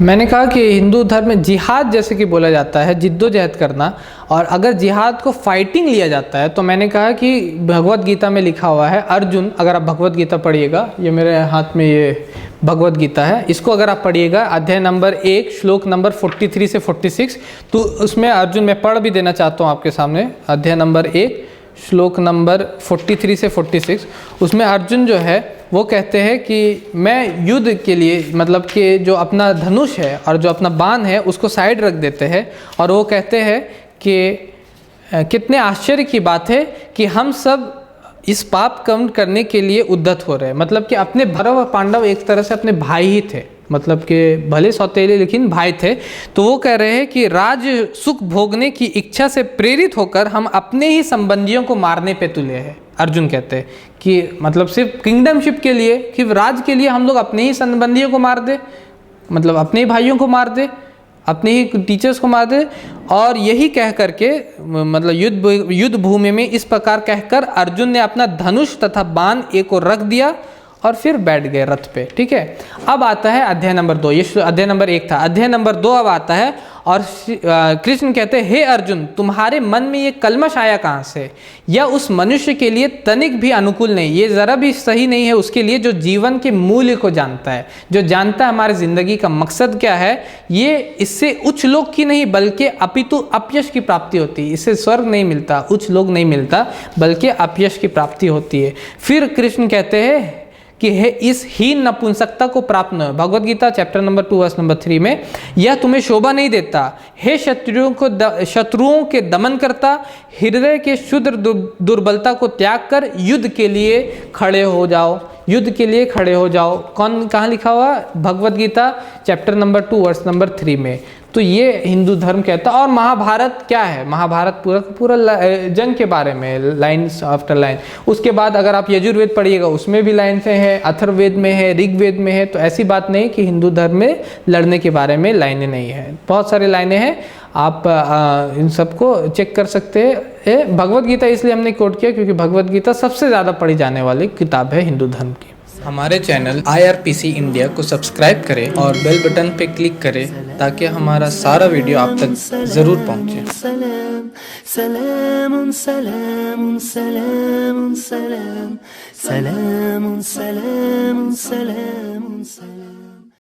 मैंने कहा कि हिंदू धर्म में जिहाद जैसे कि बोला जाता है, जिद्दोजहद करना, और अगर जिहाद को फाइटिंग लिया जाता है तो मैंने कहा कि भगवत गीता में लिखा हुआ है, अर्जुन, अगर आप भगवत गीता पढ़िएगा, ये मेरे हाथ में ये भगवत गीता है, इसको अगर आप पढ़िएगा, अध्याय नंबर 1 श्लोक नंबर 43 से 46, तो उसमें अर्जुन, मैं पढ़ भी देना चाहता हूँ आपके सामने, अध्याय नंबर 1 श्लोक नंबर 43 से 46, उसमें अर्जुन जो है वो कहते हैं कि मैं युद्ध के लिए, मतलब कि जो अपना धनुष है और जो अपना बाण है उसको साइड रख देते हैं, और वो कहते हैं कि कितने आश्चर्य की बात है कि हम सब इस पाप कम करने के लिए उद्यत हो रहे हैं। मतलब कि अपने भरव पांडव एक तरह से अपने भाई ही थे, मतलब कि भले सौतेले लेकिन भाई थे, तो वो कह रहे हैं कि राज सुख भोगने की इच्छा से प्रेरित होकर हम अपने ही संबंधियों को मारने पे तुले हैं। अर्जुन कहते हैं कि मतलब सिर्फ किंगडमशिप के लिए, कि राज के लिए हम लोग अपने ही संबंधियों को मार दे, मतलब अपने ही भाइयों को मार दे, अपने ही टीचर्स को मार दे, और यही कह करके मतलब युद्ध भूमि में इस प्रकार कहकर अर्जुन ने अपना धनुष तथा बाण एक को रख दिया और फिर बैठ गए रथ पे। ठीक है, अब आता है अध्याय नंबर 2, ये अध्याय नंबर 1 था, अध्याय नंबर 2 अब आता है, और कृष्ण कहते हैं, हे अर्जुन, तुम्हारे मन में ये कलमश आया कहाँ से? यह उस मनुष्य के लिए तनिक भी अनुकूल नहीं, ये ज़रा भी सही नहीं है उसके लिए जो जीवन के मूल्य को जानता है, जो जानता है हमारी ज़िंदगी का मकसद क्या है। ये इससे उच्च लोक की नहीं बल्कि अपितु अपयश की प्राप्ति होती है। इससे स्वर्ग नहीं मिलता, उच्च लोक नहीं मिलता, बल्कि अपयश की प्राप्ति होती है। फिर कृष्ण कहते हैं कि है इस हीन नपुंसकता को प्राप्त न हो। Bhagavad Gita chapter number 2 verse number 3 में, यह तुम्हें शोभा नहीं देता। हे शत्रुओं के दमन करता, हृदय के शुद्ध दुर्बलता को त्याग कर युद्ध के लिए खड़े हो जाओ, युद्ध के लिए खड़े हो जाओ। कहाँ लिखा हुआ? Bhagavad Gita chapter number 2 verse number 3 में। तो ये हिंदू धर्म कहता है। और महाभारत क्या है? महाभारत पूरा जंग के बारे में, लाइन्स आफ्टर लाइन। उसके बाद अगर आप यजुर्वेद पढ़िएगा उसमें भी लाइन से है, अथर्ववेद में है, ऋग्वेद में है। तो ऐसी बात नहीं कि हिंदू धर्म में लड़ने के बारे में लाइनें नहीं है, बहुत सारी लाइनें हैं, आप इन सबको चेक कर सकते हैं। भगवत गीता इसलिए हमने कोट किया क्योंकि भगवत गीता सबसे ज़्यादा पढ़ी जाने वाली किताब है हिंदू धर्म की। हमारे चैनल IRPC इंडिया को सब्सक्राइब करें और बेल बटन पे क्लिक करें ताकि हमारा सारा वीडियो आप तक ज़रूर पहुंचे। सलाम सलाम सलाम सलाम सलाम सलाम सलाम सलाम सलाम।